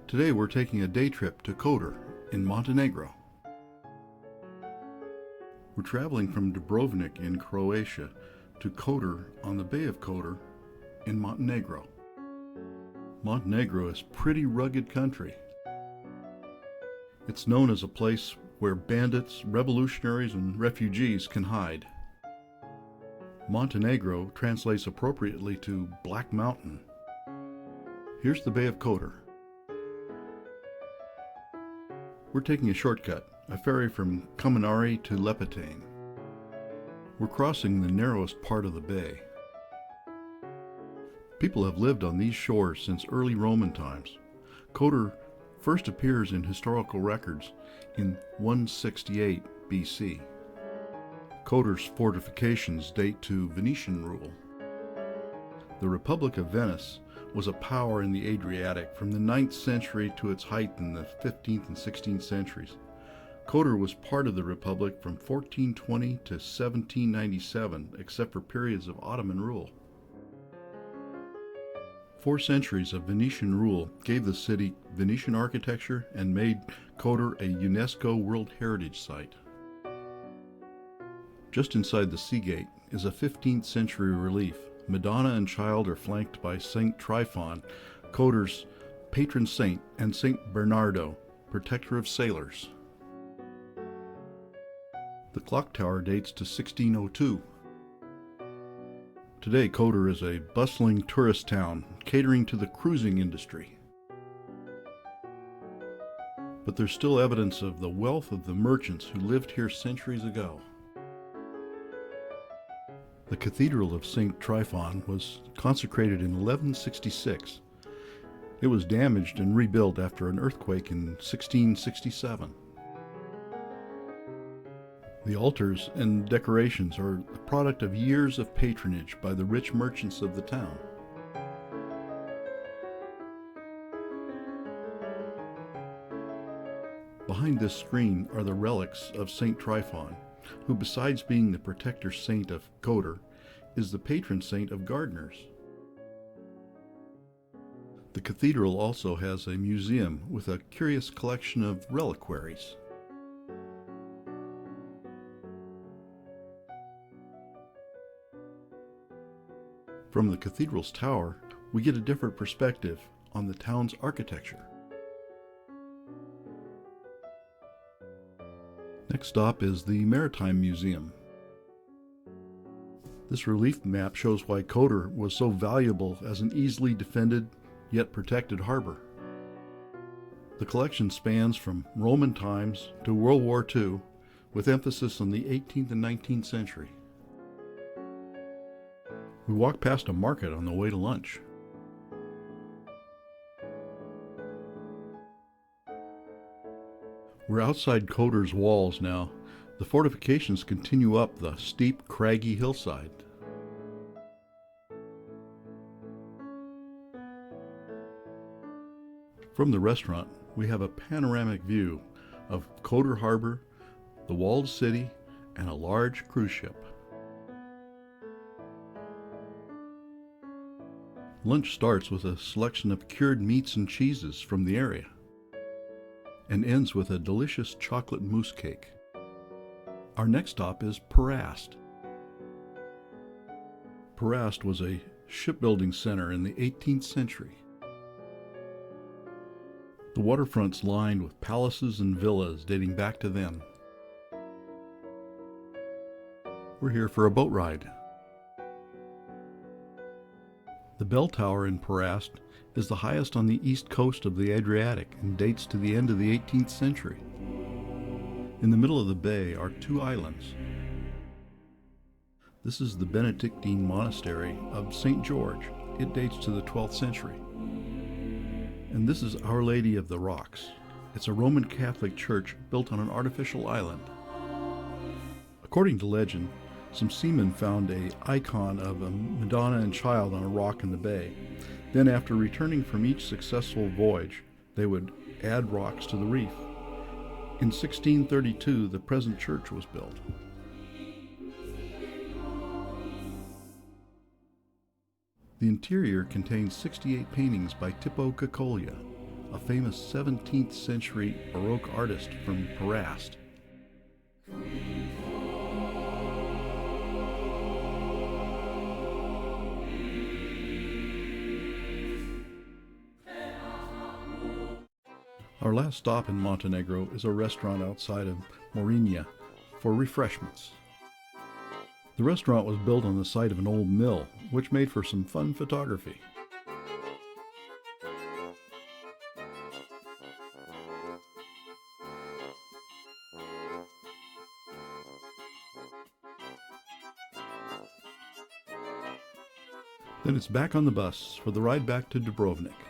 Today we're taking a day trip to Kotor in Montenegro. We're traveling from Dubrovnik in Croatia to Kotor on the Bay of Kotor in Montenegro. Montenegro is pretty rugged country. It's known as a place where bandits, revolutionaries, and refugees can hide. Montenegro translates appropriately to Black Mountain. Here's the Bay of Kotor. We're taking a shortcut, a ferry from Kaminari to Lepetane. We're crossing the narrowest part of the bay. People have lived on these shores since early Roman times. Kotor first appears in historical records in 168 BC. Kotor's fortifications date to Venetian rule. The Republic of Venice was a power in the Adriatic from the 9th century to its height in the 15th and 16th centuries. Kotor was part of the Republic from 1420 to 1797, except for periods of Ottoman rule. 4 centuries of Venetian rule gave the city Venetian architecture and made Kotor a UNESCO World Heritage Site. Just inside the sea gate is a 15th century relief. Madonna and Child are flanked by Saint Tryphon, Kotor's patron saint, and Saint Bernardo, protector of sailors. The clock tower dates to 1602. Today, Kotor is a bustling tourist town, catering to the cruising industry. But there's still evidence of the wealth of the merchants who lived here centuries ago. The Cathedral of St. Tryphon was consecrated in 1166. It was damaged and rebuilt after an earthquake in 1667. The altars and decorations are the product of years of patronage by the rich merchants of the town. Behind this screen are the relics of St. Tryphon, who, besides being the protector saint of Kotor, is the patron saint of gardeners. The cathedral also has a museum with a curious collection of reliquaries. From the cathedral's tower, we get a different perspective on the town's architecture. Next stop is the Maritime Museum. This relief map shows why Kotor was so valuable as an easily defended yet protected harbor. The collection spans from Roman times to World War II, with emphasis on the 18th and 19th century. We walk past a market on the way to lunch. We're outside Kotor's walls now. The fortifications continue up the steep, craggy hillside. From the restaurant, we have a panoramic view of Kotor Harbor, the walled city, and a large cruise ship. Lunch starts with a selection of cured meats and cheeses from the area, and ends with a delicious chocolate mousse cake. Our next stop is Perast. Perast was a shipbuilding center in the 18th century. The waterfront's lined with palaces and villas dating back to then. We're here for a boat ride. The bell tower in Perast is the highest on the east coast of the Adriatic and dates to the end of the 18th century. In the middle of the bay are 2 islands. This is the Benedictine monastery of St. George. It dates to the 12th century. And this is Our Lady of the Rocks. It's a Roman Catholic church built on an artificial island. According to legend, some seamen found an icon of a Madonna and Child on a rock in the bay. Then, after returning from each successful voyage, they would add rocks to the reef. In 1632, the present church was built. The interior contains 68 paintings by Tipo Cacolia, a famous 17th century Baroque artist from Perast. Our last stop in Montenegro is a restaurant outside of Morinja for refreshments. The restaurant was built on the site of an old mill, which made for some fun photography. Then it's back on the bus for the ride back to Dubrovnik.